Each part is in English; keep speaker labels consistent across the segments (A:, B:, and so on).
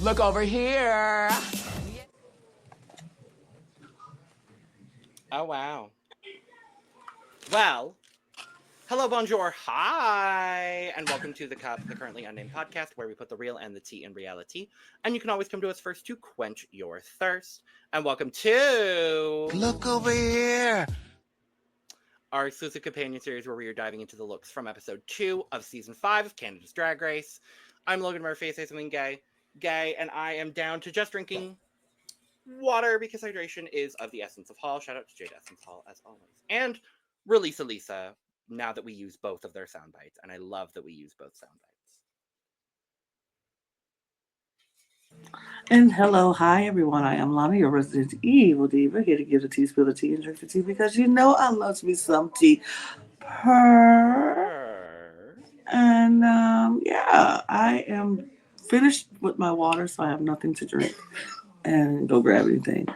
A: Look over here.
B: Oh, wow. Well, hello, bonjour, hi, and welcome to the Cup, the Currently Unnamed Podcast, where we put the real and the tea in reality. And you can always come to us first to quench your thirst. And welcome to...
A: Look over here.
B: Our exclusive companion series where we are diving into the looks from episode 2 of season 5 of Canada's Drag Race. I'm Logan Murphy, say something gay, and I am down to just drinking water because hydration is of the essence of Hall. Shout out to Jade Essence Hall, as always. And release Elisa, now that we use both of their sound bites, and I love that we use both sound bites.
C: And hello, hi everyone. I am Lana, your resident evil diva, here to give the tea, spill the tea, and drink the tea because you know I love me some tea. And yeah, I am finished with my water, so I have nothing to drink and go grab anything.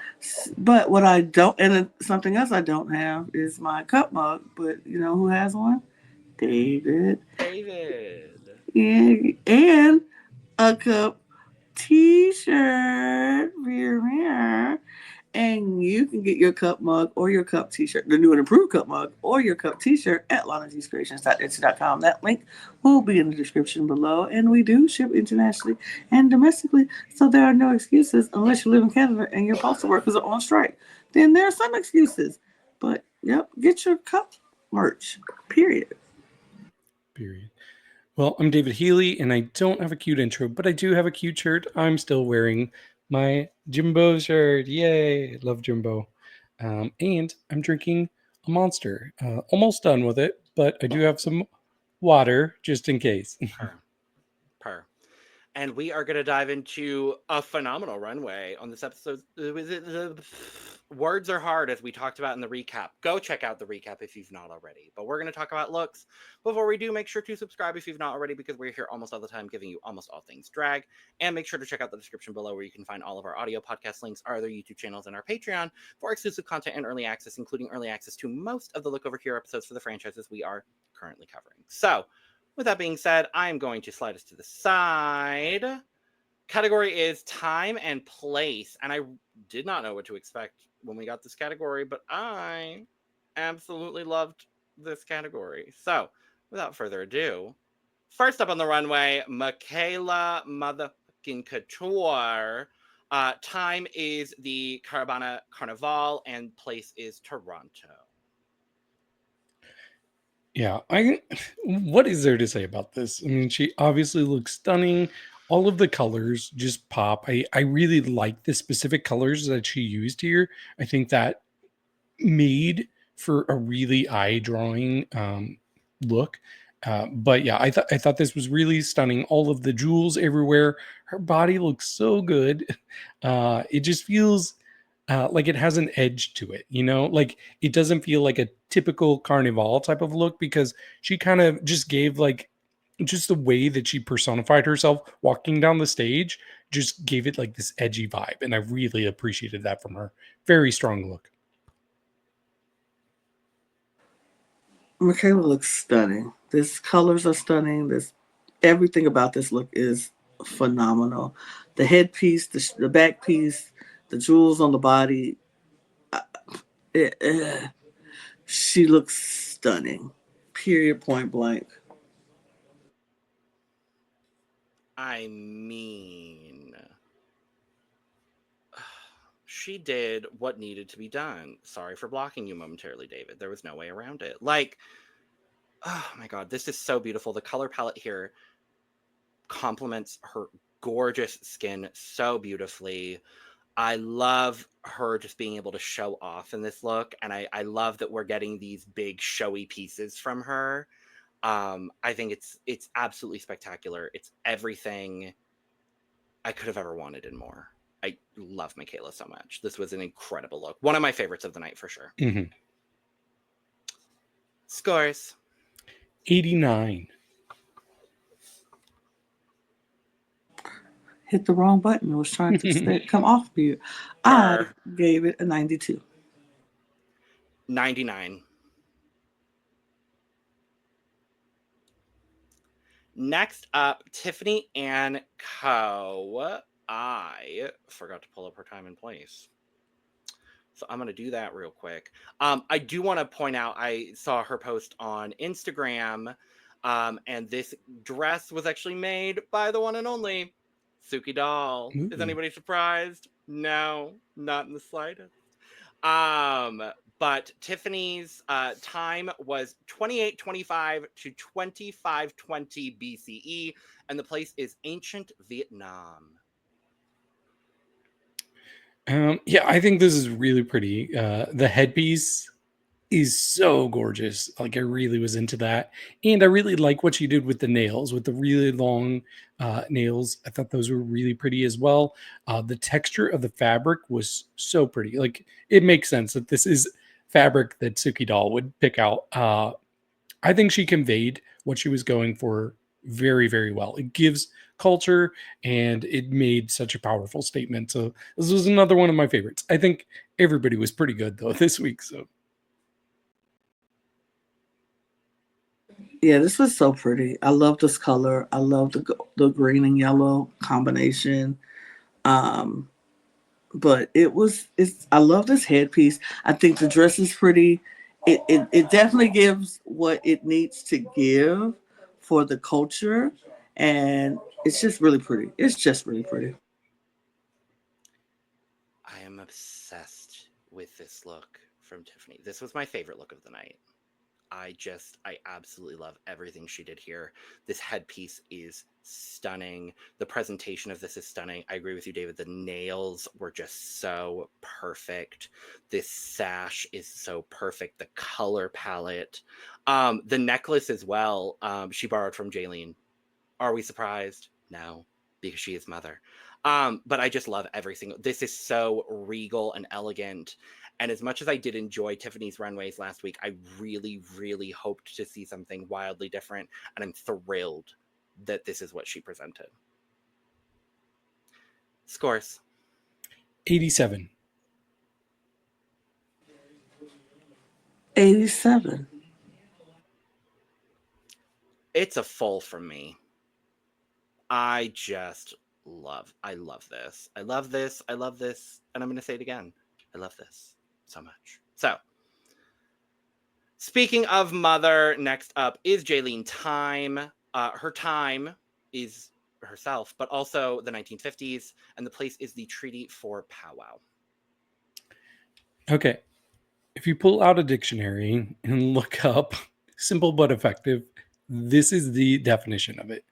C: But what I don't, and something else I don't have is my cup mug. But you know who has one? David. Yeah, and a cup t-shirt here, and you can get your cup mug or your cup t-shirt, the new and improved cup mug or your cup t-shirt at lanagcreations.etsy.com. That link will be in the description below, and we do ship internationally and domestically, so there are no excuses unless you live in Canada and your postal workers are on strike. Then there are some excuses, but yep, get your cup merch, period.
D: Well, I'm David Healy, and I don't have a cute intro, but I do have a cute shirt. I'm still wearing my Jimbo shirt. Yay! Love Jimbo. And I'm drinking a Monster. Almost done with it, but I do have some water just in case.
B: Purr. And we are going to dive into a phenomenal runway on this episode. Words are hard, as we talked about in the recap. Go check out the recap if you've not already. But we're going to talk about looks. Before we do, make sure to subscribe if you've not already, because we're here almost all the time giving you almost all things drag. And make sure to check out the description below where you can find all of our audio podcast links, our other YouTube channels, and our Patreon for exclusive content and early access, including early access to most of the Look Over Here episodes for the franchises we are currently covering. So, with that being said, I'm going to slide us to the side. Category is time and place, and I did not know what to expect when we got this category, but I absolutely loved this category. So, without further ado, first up on the runway, Makayla motherfucking Couture. Time is the Caravana Carnival, and place is Toronto.
D: Yeah, what is there to say about this? I mean, she obviously looks stunning. All of the colors just pop. I really like the specific colors that she used here. I think that made for a really eye-drawing look. But yeah, I thought this was really stunning. All of the jewels everywhere. Her body looks so good. It just feels like it has an edge to it, you know, like it doesn't feel like a typical carnival type of look, because she kind of just gave like just the way that she personified herself walking down the stage just gave it like this edgy vibe, and I really appreciated that from her. Very strong look.
C: Makayla looks stunning. This colors are stunning. This everything about this look is phenomenal. The headpiece, the back piece, the jewels on the body. She looks stunning. Period. Point blank.
B: I mean, she did what needed to be done. Sorry for blocking you momentarily, David. There was no way around it. Like, oh my God, this is so beautiful. The color palette here complements her gorgeous skin so beautifully. I love her just being able to show off in this look. And I love that we're getting these big showy pieces from her. I think it's absolutely spectacular. It's everything I could have ever wanted and more. I love Makayla so much. This was an incredible look. One of my favorites of the night for sure.
D: Mm-hmm.
B: Scores.
D: 89.
C: Hit the wrong button. I was trying to come off mute. I gave it a 92.
B: 99. Next up, Tiffany Ann Co. I forgot to pull up her time and place. So I'm going to do that real quick. I do want to point out, I saw her post on Instagram, and this dress was actually made by the one and only Suki Doll.
D: Ooh.
B: Is anybody surprised? No, not in the slightest. But Tiffany's time was 2825 to 2520 BCE, and the place is ancient Vietnam.
D: Yeah, I think this is really pretty. The headpiece is so gorgeous. Like, I really was into that. And I really like what she did with the nails, with the really long nails. I thought those were really pretty as well. The texture of the fabric was so pretty. Like, it makes sense that this is fabric that Suki Doll would pick out. I think she conveyed what she was going for very, very well. It gives culture and it made such a powerful statement. So this was another one of my favorites. I think everybody was pretty good though this week. So
C: Yeah, this was so pretty. I love this color. I love the green and yellow combination. But I love this headpiece. I think the dress is pretty. It definitely gives what it needs to give for the culture, and it's just really pretty. It's just really pretty.
B: I am obsessed with this look from Tiffany. This was my favorite look of the night. I absolutely love everything she did here. This headpiece is stunning. The presentation of this is stunning. I agree with you, David. The nails were just so perfect. This sash is so perfect. The color palette. The necklace as well, she borrowed from Jaylene. Are we surprised? No, because she is mother. But I just love everything. This is so regal and elegant. And as much as I did enjoy Tiffany's runways last week, I really, really hoped to see something wildly different. And I'm thrilled that this is what she presented. Scores.
D: 87.
C: 87.
B: It's a full from me. I love this. I love this. I love this. And I'm going to say it again. I love this so much. So, speaking of mother, next up is Jaylene Tyme. Her time is herself, but also the 1950s, and the place is the Treaty for Powwow.
D: Okay. If you pull out a dictionary and look up simple but effective, this is the definition of it.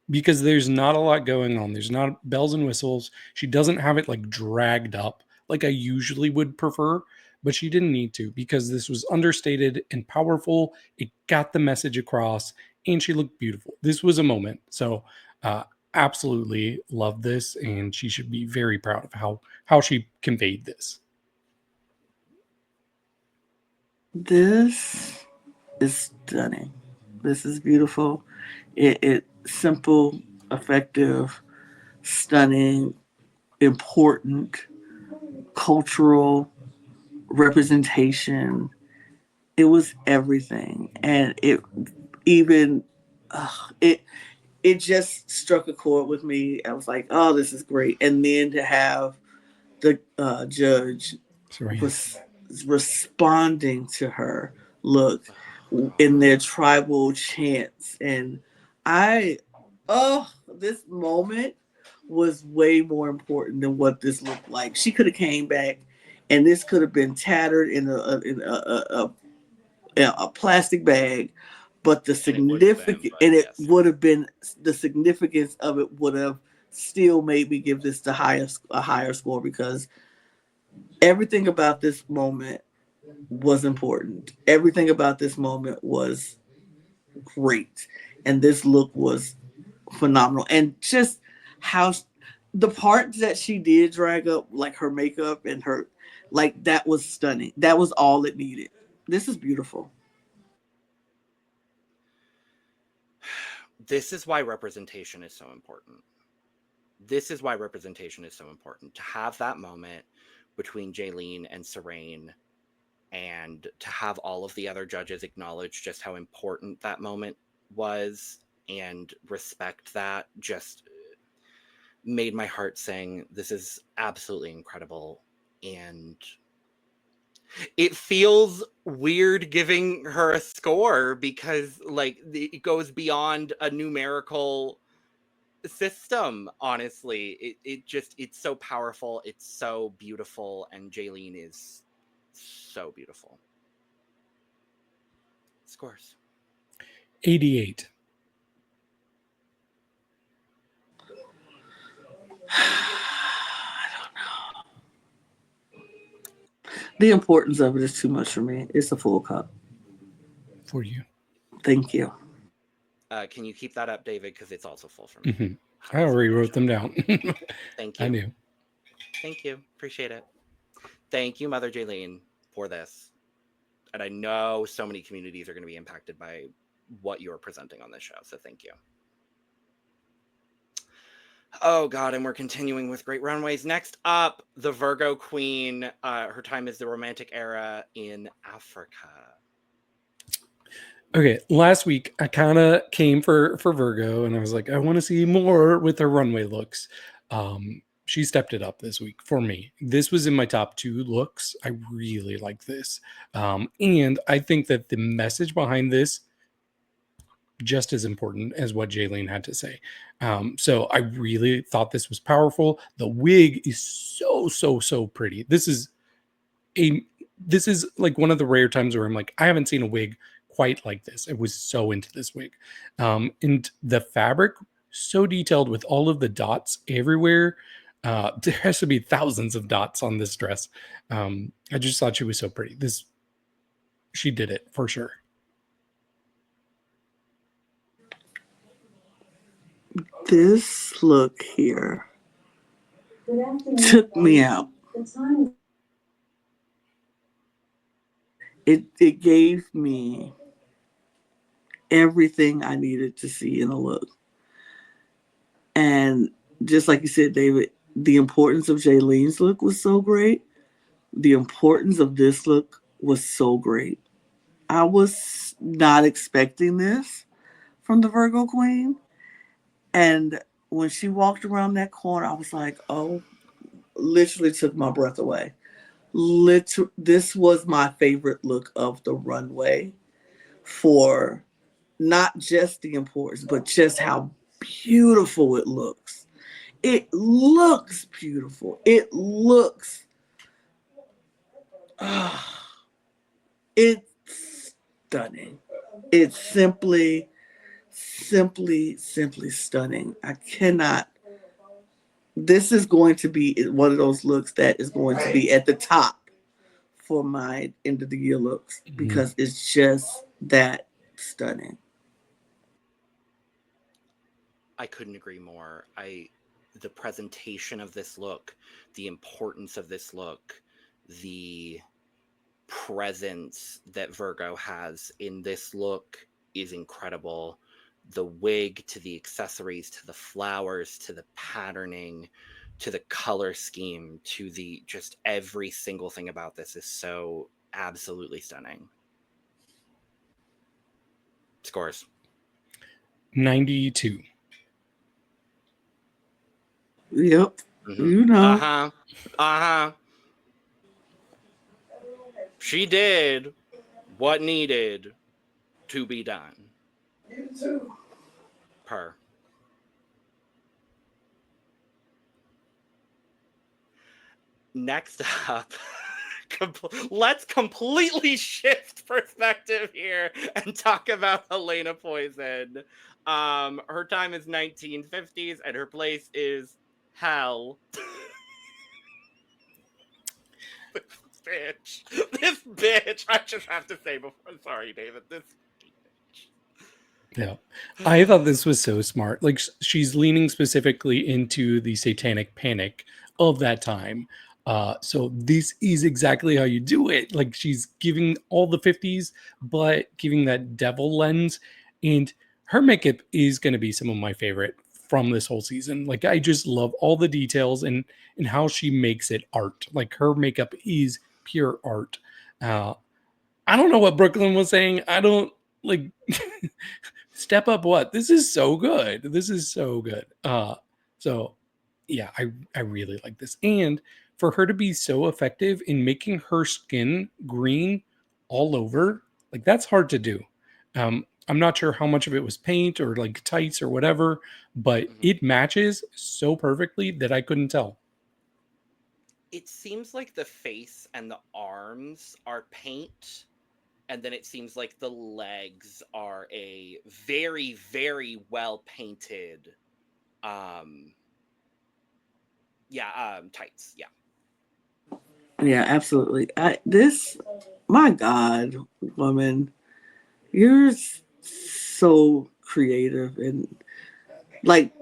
D: Because there's not a lot going on. There's not bells and whistles. She doesn't have it like dragged up like I usually would prefer, but she didn't need to because this was understated and powerful. It got the message across and she looked beautiful. This was a moment. So absolutely love this, and she should be very proud of how she conveyed this.
C: This is stunning. This is beautiful. It simple, effective, stunning, important, cultural representation. It was everything, and it just struck a chord with me. I was like, "Oh, this is great!" And then to have the judge was responding to her look in their tribal chants, and this moment was way more important than what this looked like. She could have came back, and this could have been tattered in a plastic bag, but the significance would have been the significance of it would have still made me give this a higher score, because everything about this moment was important. Everything about this moment was great, and this look was phenomenal. And just how the parts that she did drag up, like her makeup and her, like, that was stunning. That was all it needed. This is beautiful.
B: This is why representation is so important. This is why representation is so important. To have that moment between Jaylene and Serene, and to have all of the other judges acknowledge just how important that moment was and respect that, just made my heart sing. This is absolutely incredible. And it feels weird giving her a score because like it goes beyond a numerical system. Honestly, it's so powerful, it's so beautiful, and Jaylene is so beautiful. Scores.
D: 88.
C: I don't know. The importance of it is too much for me. It's a full cup.
D: For you.
C: Thank you.
B: Can you keep that up, David? Because it's also full for me.
D: Mm-hmm. I already wrote them down.
B: Thank you.
D: I knew.
B: Thank you. Appreciate it. Thank you, Mother Jaylene, for this. And I know so many communities are going to be impacted by what you're presenting on this show. So thank you. Oh, God. And we're continuing with great runways. Next up, the Virgo Queen. Her time is the Romantic Era in Africa.
D: Okay, last week I kind of came for Virgo, and I was like, I want to see more with her runway looks. She stepped it up this week for me. This was in my top 2 looks. I really like this, and I think that the message behind this just as important as what Jaylene had to say. So I really thought this was powerful. The wig is so pretty. This is like one of the rare times where I'm like, I haven't seen a wig quite like this. I was so into this wig. And the fabric, so detailed with all of the dots everywhere. There has to be thousands of dots on this dress. I just thought she was so pretty. She did it for sure.
C: This look here took me out. It gave me everything I needed to see in a look. And just like you said, David, the importance of Jaylene's look was so great. The importance of this look was so great. I was not expecting this from the Virgo Queen. And when she walked around that corner, I was like, oh, literally took my breath away. This was my favorite look of the runway for not just the importance, but just how beautiful it looks. It looks beautiful. It looks, it's stunning. It's simply stunning. I cannot. This is going to be one of those looks that is going to be at the top for my end of the year looks because it's just that stunning.
B: I couldn't agree more. The presentation of this look, the importance of this look, the presence that Virgo has in this look is incredible. The wig, to the accessories, to the flowers, to the patterning, to the color scheme, to the just every single thing about this is so absolutely stunning. Scores.
D: 92.
C: Yep. You know.
B: She did what needed to be done. Per. Next up, let's completely shift perspective here and talk about Helena Poison. Her time is 1950s and her place is hell. This bitch. I just have to say before. I'm sorry, David. This.
D: Yeah, I thought this was so smart. Like she's leaning specifically into the satanic panic of that time. So this is exactly how you do it. Like she's giving all the 50s, but giving that devil lens. And her makeup is going to be some of my favorite from this whole season. Like I just love all the details and how she makes it art. Like her makeup is pure art. I don't know what Brooklyn was saying. I don't like step up what? This is so good. This is so good. So yeah, I really like this. And for her to be so effective in making her skin green all over, like that's hard to do. I'm not sure how much of it was paint or like tights or whatever, but
B: Mhm.
D: it matches so perfectly that I couldn't tell.
B: It seems like the face and the arms are paint, and then it seems like the legs are a very, very well painted tights. Yeah.
C: Yeah, absolutely. My God, woman, you're so creative and like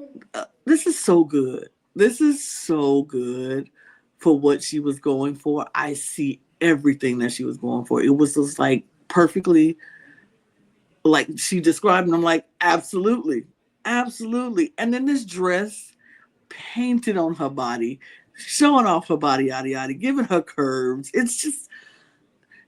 C: this is so good. This is so good for what she was going for. I see everything that she was going for. It was just like perfectly like she described, and I'm like, absolutely, absolutely. And then this dress painted on her body, showing off her body, yada yada, giving her curves. It's just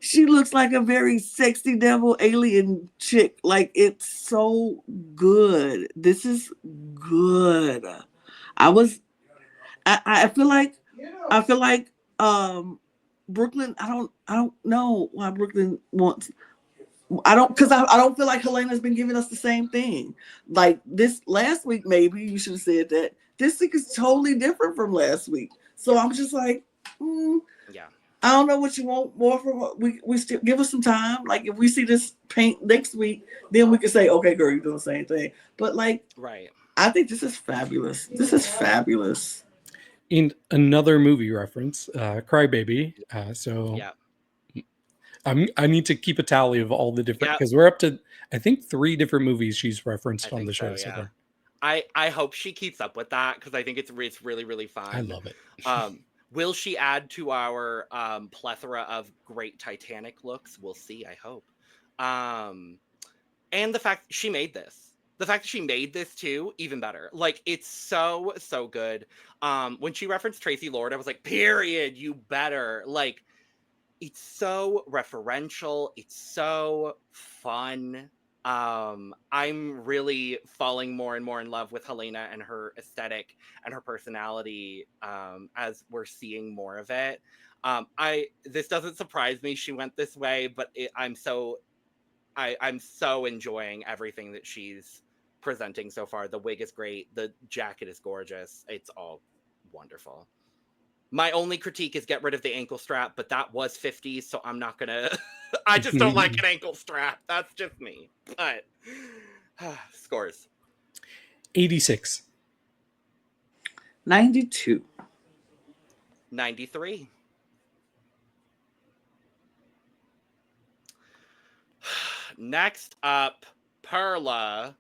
C: she looks like a very sexy devil alien chick. Like it's so good. This is good. I was I feel like Brooklyn, I don't know why Brooklyn wants because I don't feel like Helena's been giving us the same thing. Like this last week, maybe you should have said that. This week is totally different from last week. So I'm just like,
B: Yeah.
C: I don't know what you want more from. We still give us some time. Like if we see this paint next week, then we can say, okay, girl, you're doing the same thing. But like,
B: Right.
C: I think this is fabulous. This is fabulous.
D: And another movie reference, Crybaby. So
B: Yeah.
D: I need to keep a tally of all the different,
B: Yeah.
D: because we're up to, I think, 3 different movies she's
B: I
D: referenced on
B: think
D: the show
B: so.
D: so
B: Yeah.
D: far.
B: I hope she keeps up with that because I think it's really, really fun.
D: I love it.
B: Will she add to our plethora of great Titanic looks? We'll see. I hope. And the fact she made this, the fact that she made this too, even better. Like it's so good. When she referenced Tracy Lord, I was like, period. You better. Like it's so referential. It's so fun. I'm really falling more and more in love with Helena and her aesthetic and her personality as we're seeing more of it. This doesn't surprise me she went this way, but I'm so enjoying everything that she's presenting so far. The wig is great, the jacket is gorgeous, it's all wonderful. My only critique is get rid of the ankle strap, but that was 50s, so I'm not gonna. I just don't like an ankle strap. That's just me. But scores
D: 86.
C: 92.
B: 93. Next up, Perla.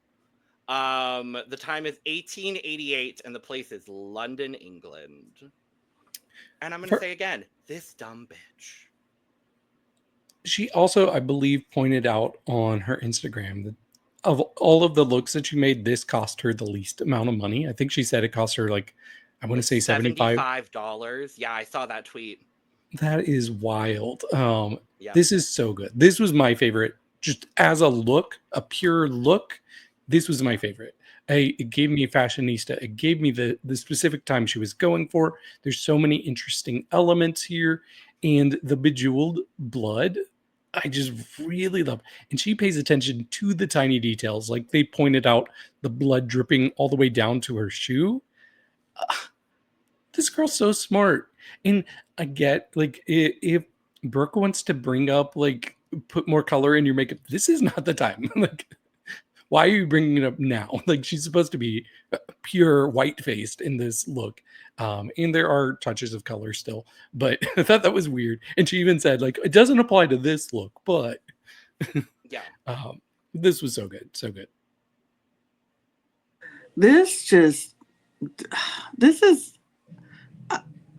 B: The time is 1888, and the place is London, England. And I'm gonna say again, this dumb bitch.
D: She also, I believe, pointed out on her Instagram that of all of the looks that she made, this cost her the least amount of money. I think she said it cost her like, I want to say
B: $75. Yeah, I saw that tweet.
D: That is wild.
B: Yeah.
D: This is so good. This was my favorite. Just as a look, a pure look, this was my favorite. It gave me fashionista. It gave me the specific time she was going for. There's so many interesting elements here, and the bejeweled blood, I just really love. And she pays attention to the tiny details. Like they pointed out the blood dripping all the way down to her shoe. This girl's so smart. And I get like if Brooke wants to bring up like put more color in your makeup, this is not the time. Like, why are you bringing it up now? Like she's supposed to be pure white faced in this look. And there are touches of color still, but I thought that was weird. And she even said like it doesn't apply to this look, but
B: Yeah.
D: This was so good, so good.
C: This is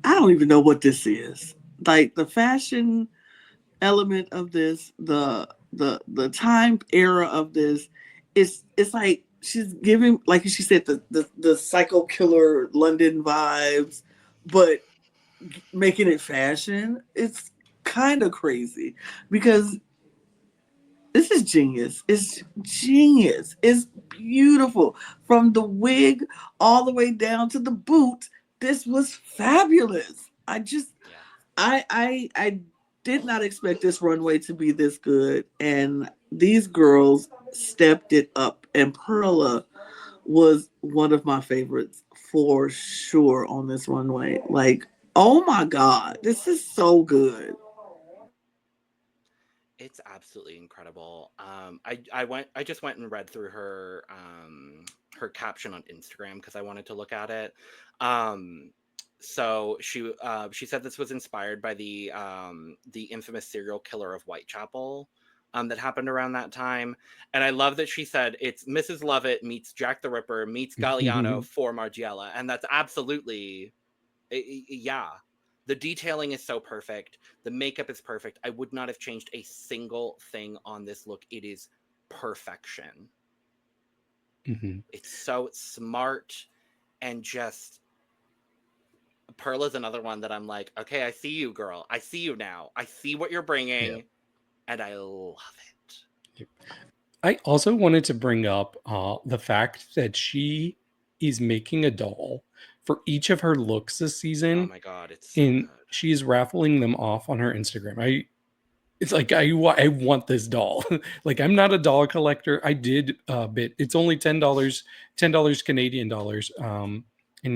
C: I don't even know what this is. Like the fashion element of this, the time era of this, it's like she's giving, like she said, the psycho killer London vibes, but making it fashion. It's kind of crazy because this is genius. It's genius. It's beautiful. From the wig all the way down to the boot. this was fabulous.
B: Yeah.
C: I did not expect this runway to be this good, and these girls stepped it up. And Perla was one of my favorites for sure on this runway. Like, oh my God, this is so good.
B: It's absolutely incredible. I just went and read through her her caption on Instagram because I wanted to look at it. So she said this was inspired by the infamous serial killer of Whitechapel that happened around that time. And I love that she said it's Mrs. Lovett meets Jack the Ripper meets Galliano for Margiela. And that's absolutely, yeah. The detailing is so perfect. The makeup is perfect. I would not have changed a single thing on this look. It is perfection. It's so smart, and just Perla's another one that I'm like, okay, I see you, girl. I see you now. I see what you're bringing, and I love it.
D: I also wanted to bring up the fact that she is making a doll for each of her looks this season.
B: Oh my God, it's so
D: and
B: good.
D: she's raffling them off on her Instagram. It's like I want this doll. Like, I'm not a doll collector. I did bid. It's only $10 Canadian dollars. And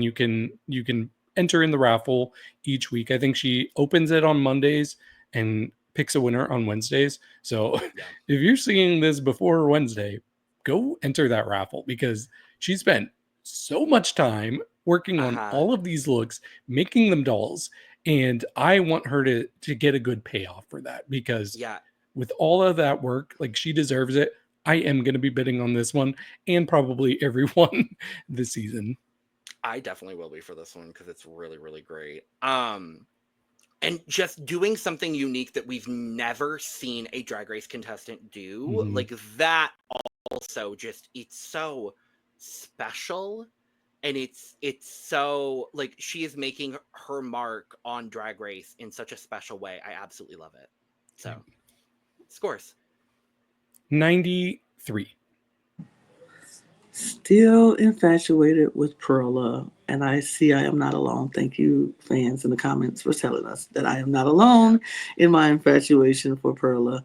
D: you can enter in the raffle each week. I think she opens it on Mondays and picks a winner on Wednesdays. So if you're seeing this before Wednesday, go enter that raffle, because she spent so much time working on all of these looks, making them dolls. And I want her to get a good payoff for that, because with all of that work, like, she deserves it. I am going to be bidding on this one, and probably every one this season.
B: I definitely will be for this one because it's really, really great. And just doing something unique that we've never seen a Drag Race contestant do, like that also just, it's so special. And it's so, like, she is making her mark on Drag Race in such a special way. I absolutely love it. So, scores.
D: 93.
C: Still infatuated with Perla, and I see I am not alone. Thank you, fans in the comments, for telling us that I am not alone in my infatuation for Perla.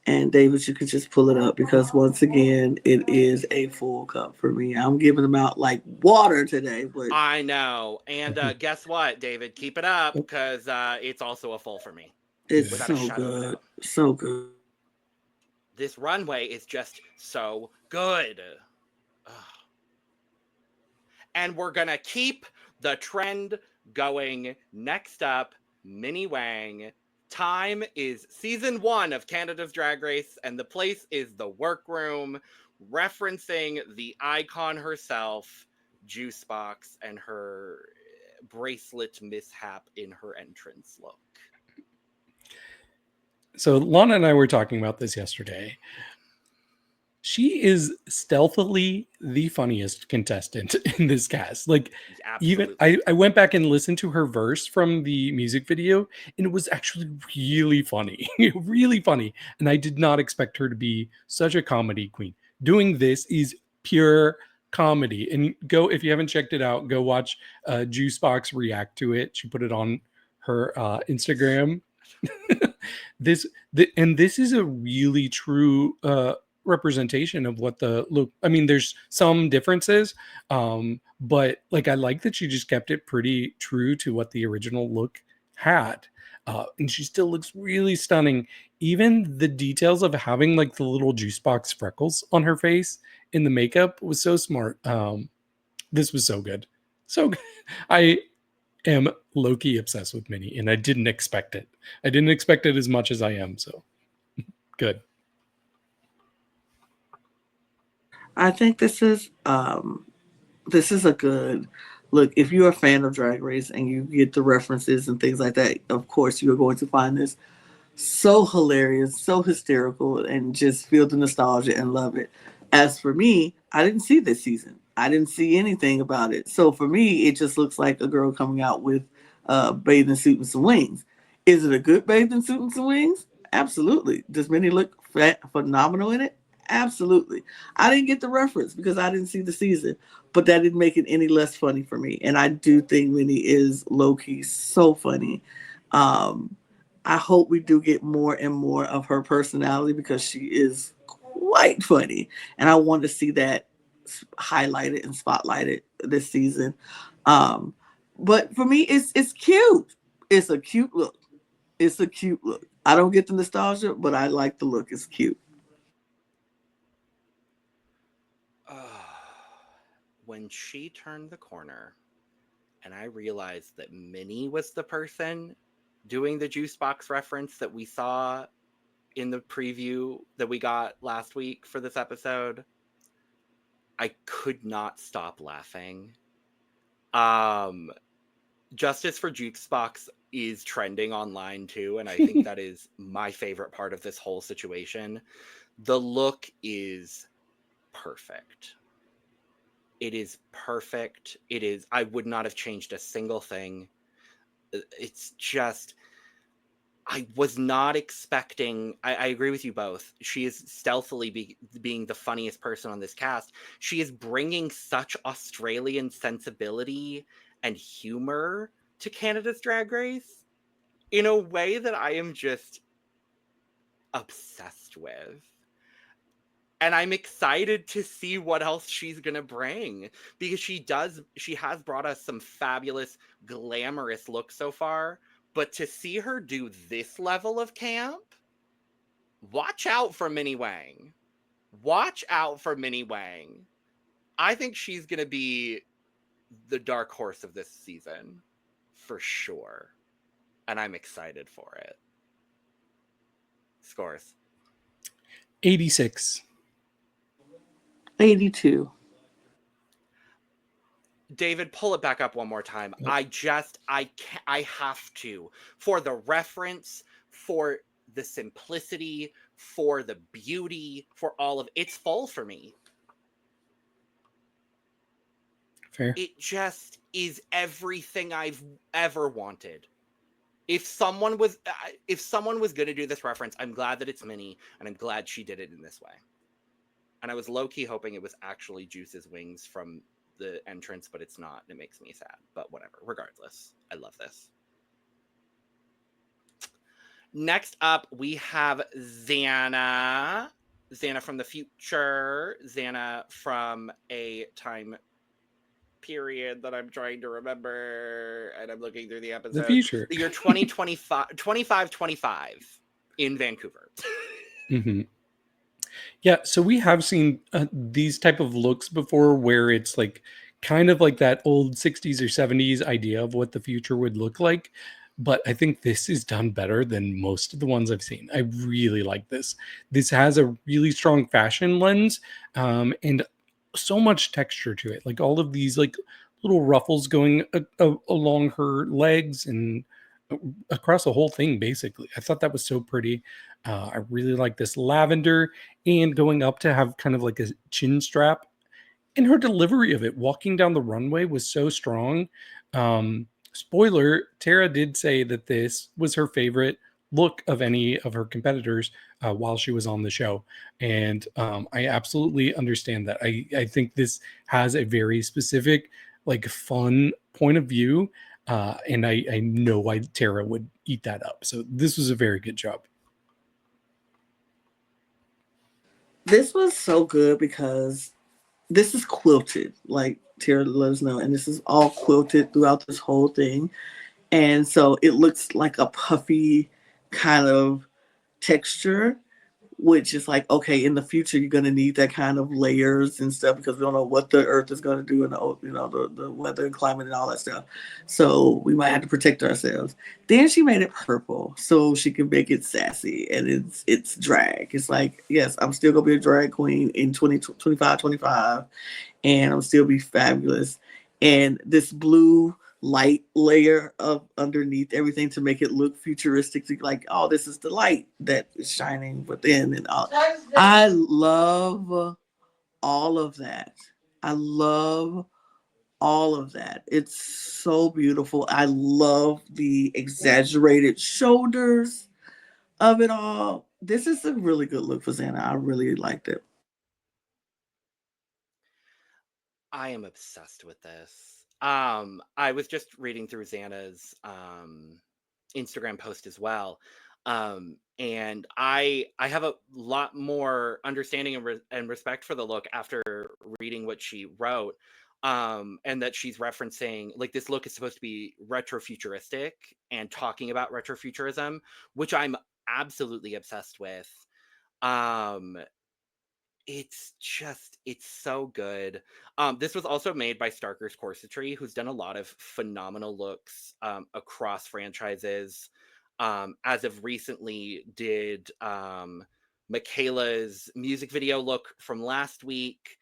C: And David, you could just pull it up, because once again, it is a full cup for me. I'm giving them out like water today. But
B: I know. And guess what, David? Keep it up, because it's also a full for me.
C: It's so good. So good.
B: This runway is just so good. And we're going to keep the trend going. Next up, Minhi Wang. Time is season 1 of Canada's Drag Race, and the place is the workroom, referencing the icon herself, Juicebox, and her bracelet mishap in her entrance look.
D: So Lana and I were talking about this yesterday. She is stealthily the funniest contestant in this cast. Like, even I went back and listened to her verse from the music video, and it was actually really funny. Really funny. And I did not expect her to be such a comedy queen. Doing this is pure comedy. And if you haven't checked it out, go watch Juicebox react to it. She put it on her Instagram. This is a really true representation of what the look. I mean, there's some differences, but like, I like that she just kept it pretty true to what the original look had, and she still looks really stunning. Even the details of having like the little juice box freckles on her face in the makeup was so smart. This was so good. So good. I am low-key obsessed with Minhi, and I didn't expect it. I didn't expect it as much as I am. So good.
C: I think this is a good look. If you're a fan of Drag Race and you get the references and things like that, of course you're going to find this so hilarious, so hysterical, and just feel the nostalgia and love it. As for me, I didn't see this season. I didn't see anything about it. So for me, it just looks like a girl coming out with a bathing suit and some wings. Is it a good bathing suit and some wings? Absolutely. Does Minhi look phenomenal in it? Absolutely. I didn't get the reference because I didn't see the season, but that didn't make it any less funny for me. And I do think Minnie is low-key so funny. Um, I hope we do get more and more of her personality because she is quite funny. And I want to see that highlighted and spotlighted this season. Um, but for me, it's cute. It's a cute look. It's a cute look. I don't get the nostalgia, but I like the look. It's cute.
B: When she turned the corner and I realized that Minnie was the person doing the juice box reference that we saw in the preview that we got last week for this episode, I could not stop laughing. Justice for Juice Box is trending online too, and I think that is my favorite part of this whole situation. The look is perfect. It is perfect. I would not have changed a single thing. It's just, I was not expecting, I agree with you both. She is stealthily being the funniest person on this cast. She is bringing such Australian sensibility and humor to Canada's Drag Race in a way that I am just obsessed with. And I'm excited to see what else she's going to bring, because she has brought us some fabulous, glamorous looks so far. But to see her do this level of camp, watch out for Minhi Wang. Watch out for Minhi Wang. I think she's going to be the dark horse of this season, for sure. And I'm excited for it. Scores.
D: 86.
C: 82.
B: David, pull it back up one more time. I have to. For the reference, for the simplicity, for the beauty, for all of it's full for me.
D: Fair.
B: It just is everything I've ever wanted. If someone was going to do this reference, I'm glad that it's Minhi, and I'm glad she did it in this way. And I was low-key hoping it was actually Juice's wings from the entrance, but it's not. It makes me sad, but whatever. Regardless, I love this. Next up, we have Xana. Xana from the future. Xana from a time period that I'm trying to remember, and I'm looking through the episode.
D: The future.
B: The year 2525 in Vancouver.
D: Mm-hmm. Yeah, so we have seen these type of looks before, where it's like kind of like that old 60s or 70s idea of what the future would look like. But I think this is done better than most of the ones I've seen. I really like this. This has a really strong fashion lens, and so much texture to it. Like all of these like little ruffles going along her legs and across the whole thing, basically. I thought that was so pretty. I really like this lavender, and going up to have kind of like a chin strap. And her delivery of it, walking down the runway, was so strong. Spoiler, Tara did say that this was her favorite look of any of her competitors while she was on the show. And I absolutely understand that. I think this has a very specific, like, fun point of view. And I know why Tara would eat that up. So this was a very good job.
C: This was so good because this is quilted, like Tara let us know, and this is all quilted throughout this whole thing. And so it looks like a puffy kind of texture, which is like, okay, in the future, you're going to need that kind of layers and stuff because we don't know what the earth is going to do and the weather and climate and all that stuff. So we might have to protect ourselves. Then she made it purple so she can make it sassy, and it's drag. It's like, yes, I'm still going to be a drag queen in 25, and I'm still be fabulous. And this blue light layer of underneath everything to make it look futuristic, like, oh, this is the light that is shining within and all. I love all of that. I love all of that. It's so beautiful. I love the exaggerated shoulders of it all. This is a really good look for Xana. I really liked it.
B: I am obsessed with this. I was just reading through Xana's Instagram post as well. And I have a lot more understanding and respect for the look after reading what she wrote. And that she's referencing, like, this look is supposed to be retrofuturistic and talking about retrofuturism, which I'm absolutely obsessed with. Um, it's so good. This was also made by Starker's Corsetry, who's done a lot of phenomenal looks across franchises. As of recently, did Makayla's music video look from last week.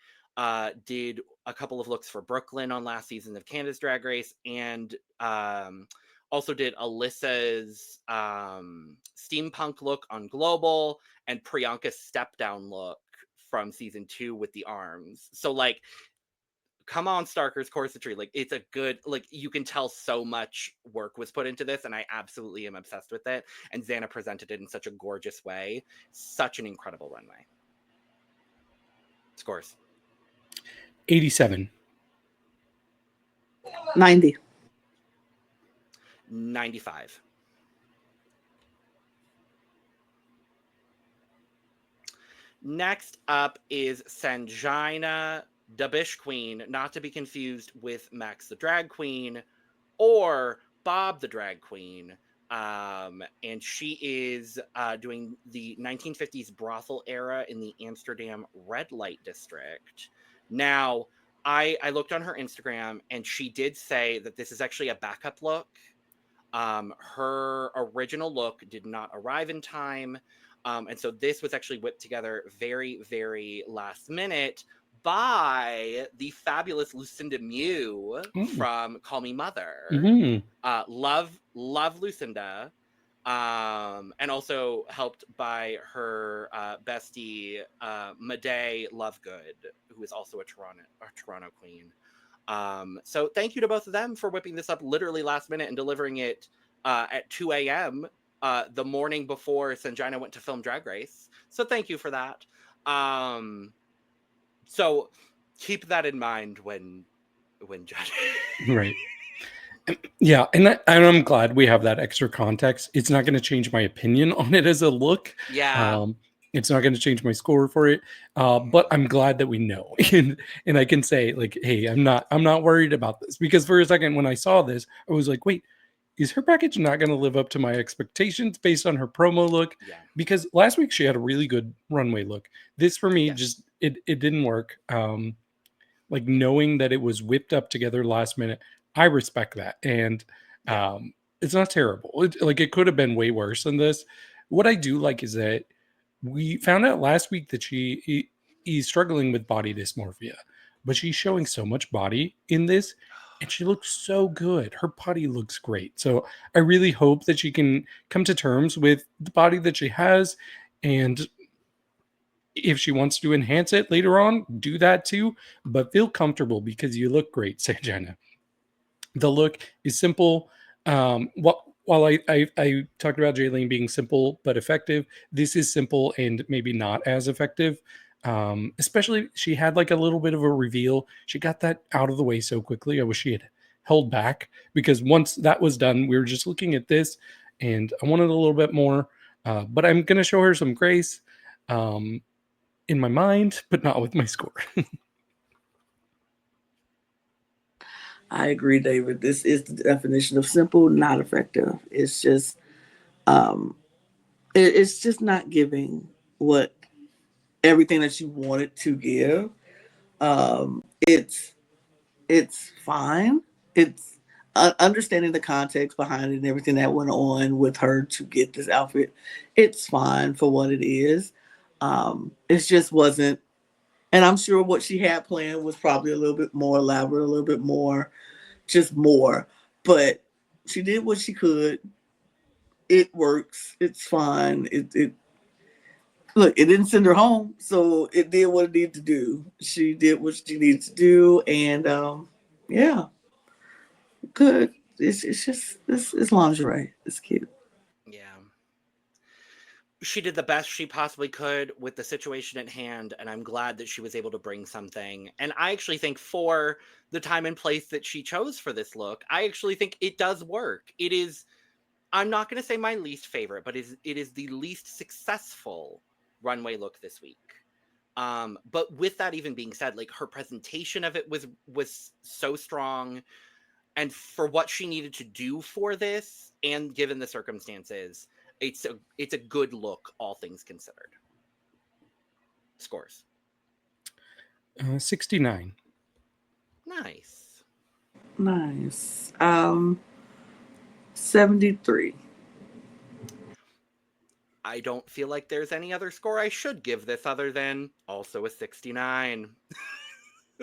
B: Did a couple of looks for Brooklyn on last season of Canada's Drag Race, and also did Alyssa's steampunk look on Global, and Priyanka's step down look from season 2 with the arms. So, like, come on, Starker's Corsetry. Like, it's a good, like, you can tell so much work was put into this, and I absolutely am obsessed with it. And Xana presented it in such a gorgeous way. Such an incredible runway. Scores.
D: 87.
C: 90.
B: 95. Next up is Sanjina, Dabish Queen, not to be confused with Max the Drag Queen or Bob the Drag Queen. And she is doing the 1950s brothel era in the Amsterdam red light district. Now, I looked on her Instagram, and she did say that this is actually a backup look. Her original look did not arrive in time. And so this was actually whipped together very, very last minute by the fabulous Lucinda Mew from Call Me Mother. Love Lucinda. And also helped by her bestie, Madea Lovegood, who is also a Toronto queen. So thank you to both of them for whipping this up literally last minute and delivering it at 2 a.m. The morning before Sanjina went to film Drag Race. So thank you for that. So keep that in mind when judging.
D: Right. Yeah, and I'm glad we have that extra context. It's not going to change my opinion on it as a look.
B: Yeah.
D: It's not going to change my score for it. But I'm glad that we know, and I can say, like, hey, I'm not worried about this, because for a second when I saw this, I was like, wait, is her package not going to live up to my expectations based on her promo look?
B: Yeah.
D: Because last week she had a really good runway look. This for me just it didn't work. Like, knowing that it was whipped up together last minute, I respect that, and it's not terrible. It could have been way worse than this. What I do like is that we found out last week that he's struggling with body dysmorphia, but she's showing so much body in this, and she looks so good. Her body looks great. So I really hope that she can come to terms with the body that she has, and if she wants to enhance it later on, do that too, but feel comfortable, because you look great, Sanjina. The look is simple. While I talked about Jaylene being simple but effective, this is simple and maybe not as effective. Especially, she had like a little bit of a reveal. She got that out of the way so quickly. I wish she had held back, because once that was done, we were just looking at this, and I wanted a little bit more. But I'm going to show her some grace in my mind, but not with my score.
C: I agree, David. This is the definition of simple, not effective. It's just, it's just not giving what everything that you wanted to give. It's fine. It's understanding the context behind it and everything that went on with her to get this outfit. It's fine for what it is. It just wasn't. And I'm sure what she had planned was probably a little bit more elaborate, a little bit more, just more. But she did what she could. It works. It's fine. It look, it didn't send her home, so it did what it needed to do. She did what she needed to do, and yeah, good. It's just it's lingerie. It's cute.
B: Yeah. she did the best she possibly could with the situation at hand, and I'm glad that she was able to bring something. And I actually think for the time and place that she chose for this look, I actually think it does work. It is, I'm not going to say my least favorite, but it is the least successful runway look this week. But with that even being said, like, her presentation of it was so strong, and for what she needed to do for this, and given the circumstances, it's a good look, all things considered. Scores.
D: 69.
B: Nice.
C: Nice. 73.
B: I don't feel like there's any other score I should give this other than also a 69.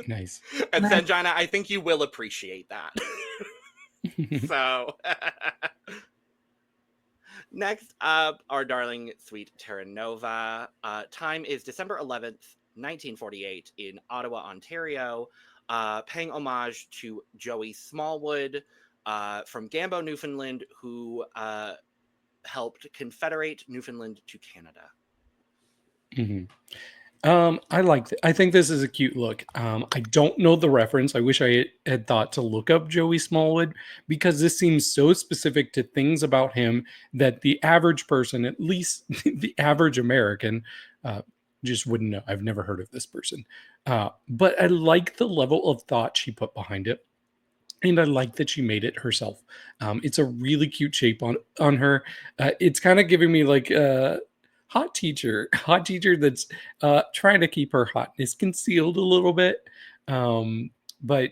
D: Nice.
B: And
C: Nice.
B: Sanjina, I think you will appreciate that. So, next up, our darling sweet Terra Nova. Time is December 11th, 1948 in Ottawa, Ontario, paying homage to Joey Smallwood from Gambo, Newfoundland, who helped confederate Newfoundland to Canada.
D: Mm-hmm. I think this is a cute look. I don't know the reference. I wish I had thought to look up Joey Smallwood, because this seems so specific to things about him that the average person, at least the average American, just wouldn't know. I've never heard of this person. But I like the level of thought she put behind it. And I like that she made it herself. It's a really cute shape on her. It's kind of giving me like hot teacher that's trying to keep her hotness concealed a little bit. But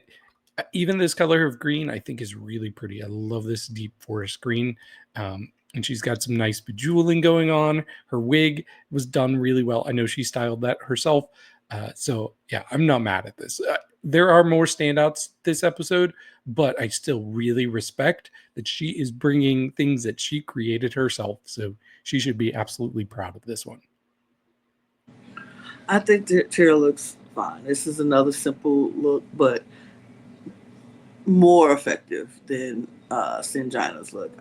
D: even this color of green, I think, is really pretty. I love this deep forest green. And she's got some nice bejeweling going on. Her wig was done really well. I know she styled that herself. So yeah, I'm not mad at this. There are more standouts this episode, but I still really respect that she is bringing things that she created herself. So she should be absolutely proud of this one.
C: I think Tara looks fine. This is another simple look, but more effective than Sanjina's look.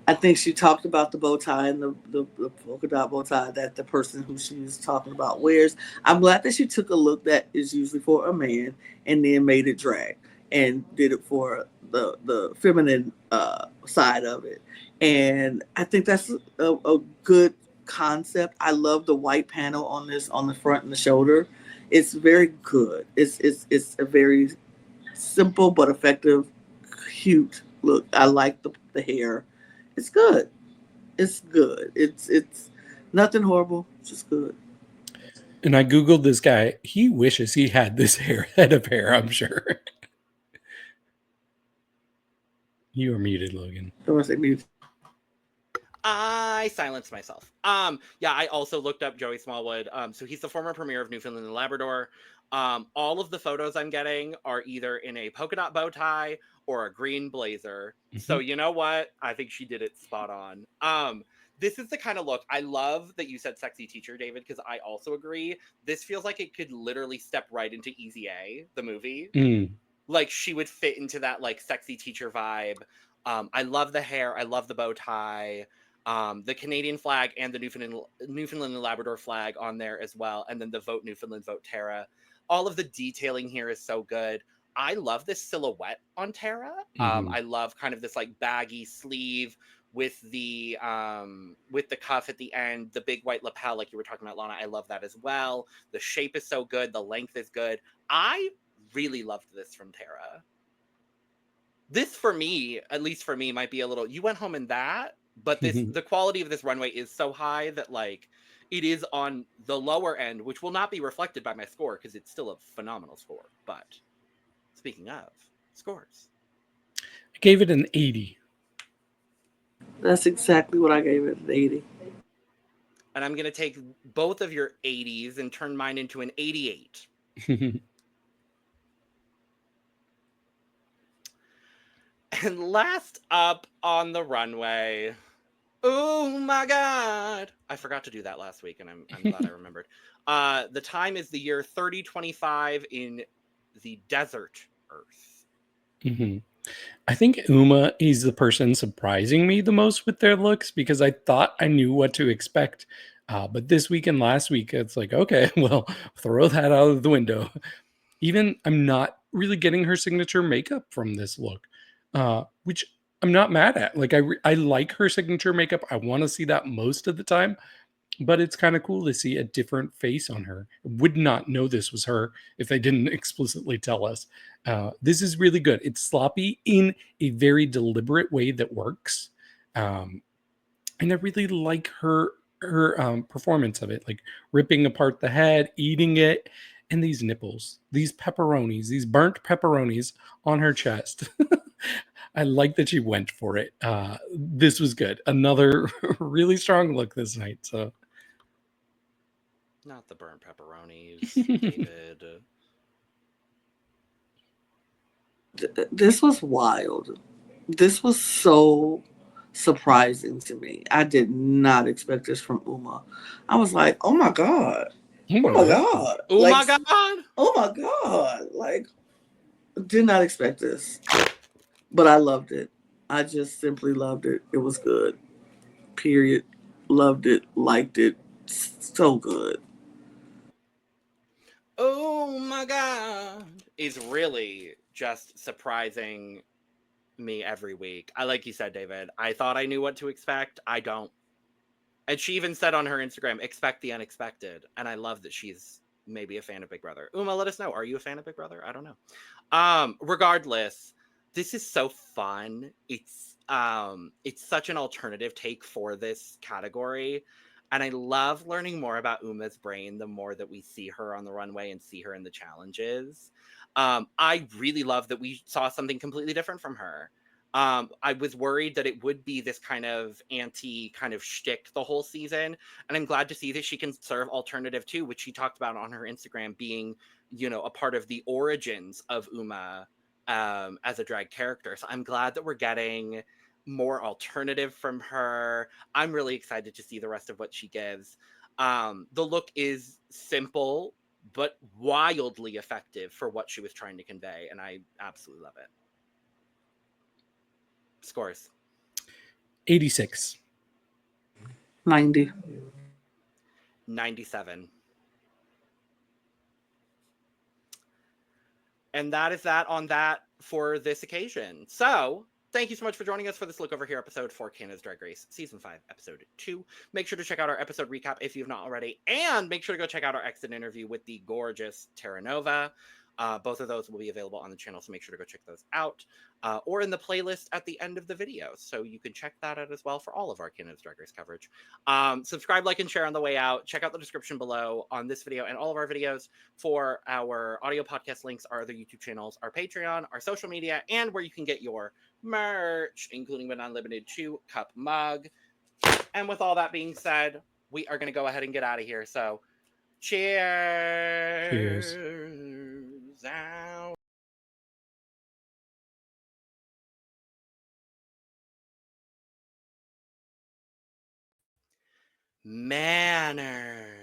C: I think she talked about the bow tie and the polka dot bow tie that the person who she's talking about wears. I'm glad that she took a look that is usually for a man and then made it drag and did it for the feminine side of it. And I think that's a good concept. I love the white panel on this, on the front and the shoulder. It's very good. It's a very simple but effective, cute look. I like the hair. It's good. It's good. It's nothing horrible. It's just good.
D: And I Googled this guy. He wishes he had this head of hair, I'm sure. You are muted, Logan.
C: Don't want to say mute.
B: I silenced myself. Yeah, I also looked up Joey Smallwood. So he's the former premier of Newfoundland and Labrador. All of the photos I'm getting are either in a polka dot bow tie or a green blazer. Mm-hmm. So you know what? I think she did it spot on. This is the kind of look I love that you said sexy teacher, David, because I also agree. This feels like it could literally step right into Easy A, the movie. Like, she would fit into that like sexy teacher vibe. I love the hair. I love the bow tie. The Canadian flag and the Newfoundland and Labrador flag on there as well. And then the Vote Newfoundland, Vote Terra. All of the detailing here is so good. I love this silhouette on Terra. I love kind of this like baggy sleeve with the cuff at the end, the big white lapel, like you were talking about, Lana. I love that as well. The shape is so good. The length is good. I really loved this from Terra. This, for me, at least for me, might be a little, you went home in that, but the quality of this runway is so high that like it is on the lower end, which will not be reflected by my score because it's still a phenomenal score. But speaking of scores,
D: I gave it an 80.
C: That's exactly what I gave it, an 80.
B: And I'm going to take both of your 80s and turn mine into an 88. And last up on the runway, oh my God, I forgot to do that last week, and I'm glad I remembered. The time is the year 3025 in the desert Earth.
D: I think Uma is the person surprising me the most with their looks because I thought I knew what to expect. But this week and last week, it's like, okay, well, throw that out of the window. Even I'm not really getting her signature makeup from this look, which I'm not mad at. Like, I like her signature makeup. I want to see that most of the time, but it's kind of cool to see a different face on her. Would not know this was her if they didn't explicitly tell us. This is really good. It's sloppy in a very deliberate way that works, and I really like her performance of it, like ripping apart the head, eating it, and these nipples, these pepperonis, these burnt pepperonis on her chest. I like that she went for it. This was good. Another really strong look this night. So
B: Not the burnt pepperonis, David.
C: This was wild. This was so surprising to me. I did not expect this from Uma. I was like, oh my God.
D: oh
C: Oh my God.
B: Oh
C: Like,
B: my God!
C: oh my God. Like, did not expect this. But I loved it. I just simply loved it. It was good. Period. Loved it. Liked it. So good.
B: Oh my God! Is really just surprising me every week. Like you said, David, I thought I knew what to expect. I don't. And she even said on her Instagram, expect the unexpected. And I love that she's maybe a fan of Big Brother. Uma, let us know. Are you a fan of Big Brother? I don't know. Regardless, this is so fun. It's such an alternative take for this category. And I love learning more about Uma's brain the more that we see her on the runway and see her in the challenges. I really love that we saw something completely different from her. I was worried that it would be this kind of anti kind of shtick the whole season. And I'm glad to see that she can serve alternative too, which she talked about on her Instagram being, a part of the origins of Uma as a drag character. So I'm glad that we're getting more alternative from her. I'm really excited to see the rest of what she gives. The look is simple, but wildly effective for what she was trying to convey. And I absolutely love it. Scores.
D: 86.
C: 90.
B: 97. And that is that on that for this occasion. So thank you so much for joining us for this Look Over Here episode for Canada's Drag Race Season 5, Episode 2. Make sure to check out our episode recap if you've not already. And make sure to go check out our exit interview with the gorgeous Terra Nova. Both of those will be available on the channel, so make sure to go check those out. Or in the playlist at the end of the video. So you can check that out as well for all of our Canada's Drag Race coverage. Subscribe, like, and share on the way out. Check out the description below on this video and all of our videos for our audio podcast links, our other YouTube channels, our Patreon, our social media, and where you can get your merch, including but not limited to cup mug. And with all that being said, we are going to go ahead and get out of here. So cheers. Out. Manners.